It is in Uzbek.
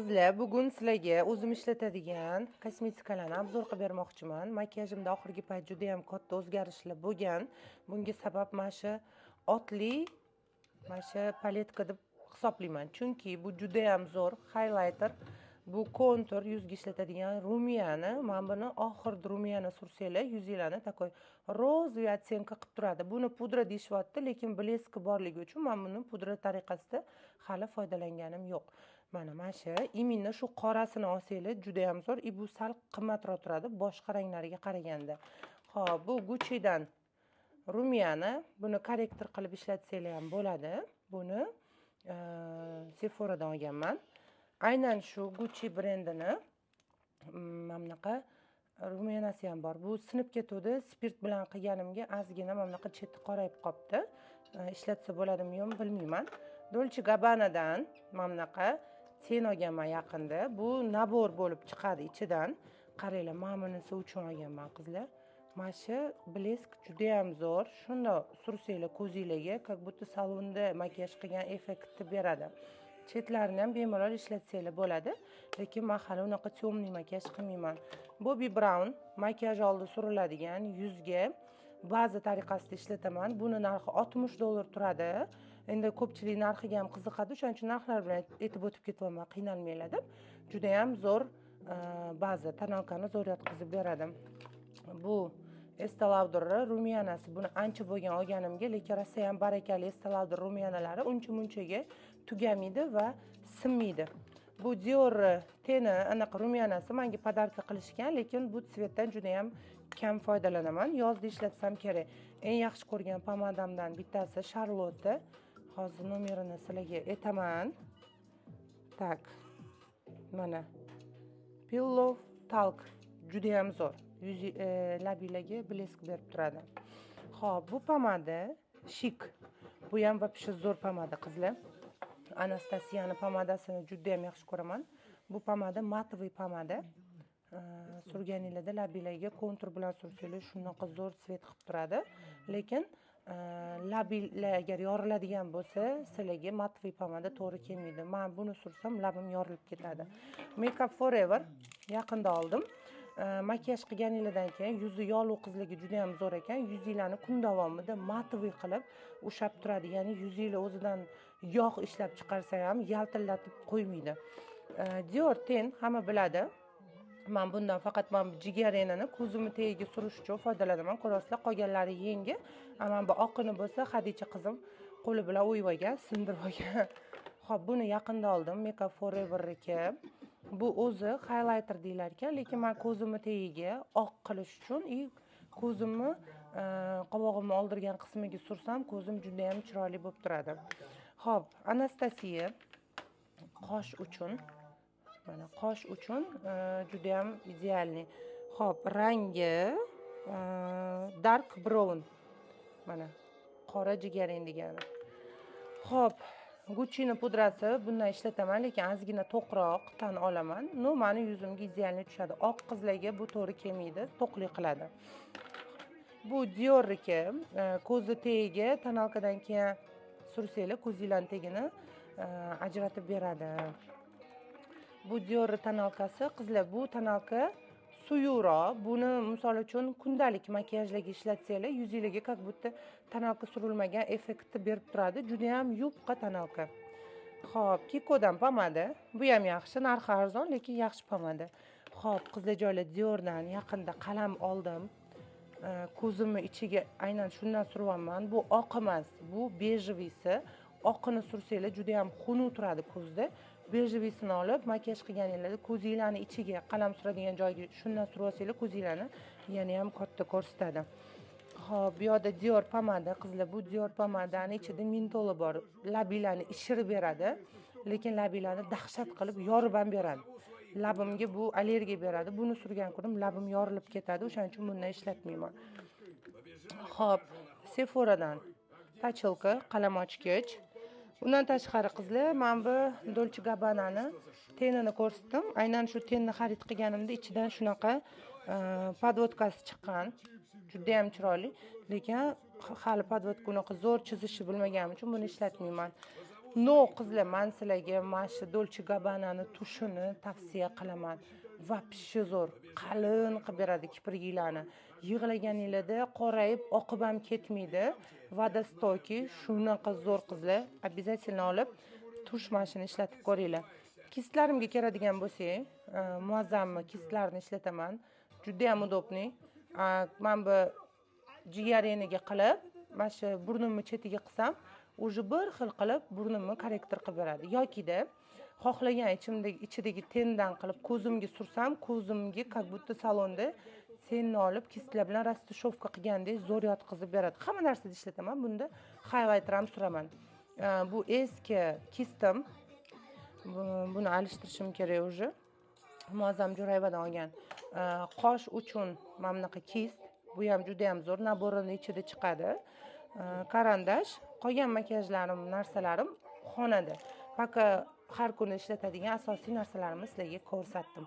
Qizlar, bugun sizlarga o'zim ishlatadigan kosmetikalarni obzor qilib bermoqchiman. Makiyajimda oxirgi payt juda ham katta o'zgarishlar bo'lgan. Bunga sabab mana shu otli mana shu paletka deb hisoblayman. Chunki bu juda ham zo'r highlighter. Bu kontur yuzga ishlatadigan rumiyani. Mana buni oxirgi rumiyani sursanglar, yuzinglarni takoy rozviy оттенка qilib turadi. Buni pudra deyishyapti, lekin bleski borligi uchun men buni pudra tariqasida hali foydalanganim yo'q. Mana shu iminni shu qorasini olsanglar juda ham zo'r. Bu sal qimmatroq turadi boshqa ranglariga qaraganda. Xo'p, bu Gucci'dan rumiyani. Buni korrektor qilib ishlatsanglar ham bo'ladi. Buni Sephoradan olganman. Aynan shu Gucci brendini mana bunaqa rumiyanasi ham bor. Bu sinib ketuvdi. Spirt bilan qilganimga ozgina mana bunaqa cheti qorayib qolibdi. Ishlatsa bo'ladimi yo'qmi bilmayman. Dolce Gabbanadan mana bunaqa ten olganman yaqinda. Bu nabor bo'lib chiqadi ichidan. Qaranglar, mana bunisi uchun olganman qizlar. Mana shu blesk juda ham zo'r. Shunda sursanglar ko'zinglarga, как будто salonda makiyaj qilgan effektni beradi. Chetlarini ham bemalol ishlatsanglar bo'ladi, lekin men hali unaqa temniy makiyaj qilmayman. Bobbi Brown makiyaj oldi suriladigan yuzga baza tariqasida ishlataman. Buni narxi $60 turadi. Endi ko'pchilik narxiga ham qiziqadi, shuning uchun narxlar bilan aytib o'tib ketaman, qiynalmanglar deb. Juda ham zo'r baza, tonalkani zo'r yetkazib beradi. Bu Estee Lauder rumiyanasi. Buni ancha bo'lgan olganimga, lekin rosa ham barakali Estee Lauder rumiyanalari uncha-munchaga tugamaydi va sinmaydi. Bu Dior teni anaqa rumiyanasi menga podarka qilishgan, lekin bu tsvetdan juda ham kam foydalanaman. Yozda ishlatsam kerak. Eng yaxshi ko'rgan pomadamdan bittasi Charlotte. Hozir nomerini sizlarga aytaman. Tak. Mana Pillow Talk juda ham zo'r. Labilarga blesk berib turadi. Xo'p, bu pomada Chic. Bu ham вообще zo'r pomada qizlar. Anastasiyani pomadasini juda ham yaxshi ko'raman. Bu pomada matoviy pomada. Surganinglarda labilarga kontur bilan sursanglar shunaqa zo'r svet qilib turadi. Lekin labilar agar yoriladigan bo'lsa, sizlarga matoviy pomada to'g'ri kelmaydi. Men buni sursam labim yorilib ketadi. Makeup Forever yaqinda oldim. Makiyaj qilganinglardan keyin yuzi yog'li qizlarga juda ham zo'r ekan. Yuzinglarni kun davomida matoviy qilib ushab turadi. Ya'ni yuzinglar o'zidan yog' ishlab chiqarsa ham yaltillatib qo'ymaydi. Dior ten hamma biladi. Men bundan faqat jigarenini ko'zimni tagiga surish uchun foydalanaman. Ko'rasizlar, qolganlari yengi. Mana bu oqini bo'lsa Xadicha qizim qo'li bilan o'yib olgan, sindirib olgan. Xo'p, buni yaqinda oldim. Makeup Forever'niki. Bu o'zi highlighter deylar ekan, lekin men ko'zimni tagiga oq qilish uchun ko'zimni qovog'imni oldirgan qismiga sursam, ko'zim juda ham chiroyli bo'lib turadi. Xo'p, Anastasiya qosh uchun, mana qosh uchun juda ham idealniy. Xo'p, rangi dark brown. Mana qora jigarrang degani. Xo'p, Gucci'ni pudrasi bundan ishlataman, lekin ozgina to'qroq tan olaman. Mani yuzimga idealniy tushadi. Oq qizlarga bu to'g'ri kelmaydi, to'qlik qiladi. Bu Dior'niki ko'zi tagiga tonalkadan keyin sursanglar ko'zinglarning tagini ajratib beradi. Bu Dior tonalkasi qizlar, bu tonalka suyuqroq. Buni misol uchun kundalik makiyajlarga ishlatsanglar, yuzingizga как будто tonalka surilmagan effektni berib turadi. Juda ham yupqa tonalka. Xo'p, Kiko'dan pomada. Bu ham yaxshi, narxi arzon, lekin yaxshi pomada. Xo'p, qizlar joylar Dior'dan yaqinda qalam oldim. Ko'zimni ichiga aynan shundan suryapman. Bu oq emas, bu bejevisi. Oqini sursanglar juda ham xunuk turadi ko'zda. Bejevisini olib makiyaj qilganinglarda ko'zinglarning ichiga qalam suradigan joyga shundan surib olsanglar ko'zinglarni yana ham katta ko'rsatadi. Xo'p, bu yerda Dior pomada qizlar, bu Dior pomadani ichida mentoli bor. Labilarni ishirib beradi, lekin labilarni dahshat qilib yorib ham beradi. Labimga bu allergiya beradi. Buni surgan kunim labim yorilib ketadi, o'shaning uchun bundan ishlatmayman. Xo'p, Sephoradan tachilka qalam ochgich. Bundan tashqari qizlar, men bu Dolce Gabbanani tenini ko'rsatdim. Aynan shu tenni xarid qilganimda ichidan shunaqa podvodkasi chiqqan. Juda ham chiroyli, lekin hali podvodka unaqa zo'r chizishni bilmaganim uchun buni ishlatmayman. no qizlar, men sizlarga mana shu Dolce Gabbana'ni tushini tavsiya qilaman. Вообще zo'r, qalin qilib beradi kipriklarni. Yig'laganinglarda qorayib, oqib ham ketmaydi. Vodostoki, shunaqa zo'r qizlar. Обязательно olib tush mashini ishlatib ko'ringlar. Kistlarimga keladigan bo'lsak, muazzammi kistlarni ishlataman. Juda ham удобный. Men bu jigareniga qilib, mana shu burnimni chetiga qilsam, уже bir xil qilib burnimni korrektor qilib beradi. Yokida xohlagan ichidagi tendan qilib ko'zimga sursam, ko'zimga как будто salonda senni olib kistlar bilan rastashofka qilgandek zo'r yotqizib beradi. Hamma narsada ishlataman. Bunda highlighter ham suraman. Bu eski kistim. Buni alishtirishim kerak уже. Muazzam Jo'rayevadan olgan. Qosh uchun mana bunaqa kist. Bu ham juda ham zo'r, naborini ichida chiqadi. Karandash, qolgan makiyajlarim, narsalarim xonada. Faqat har kuni ishlatadigan asosiy narsalarimni sizlarga ko'rsatdim.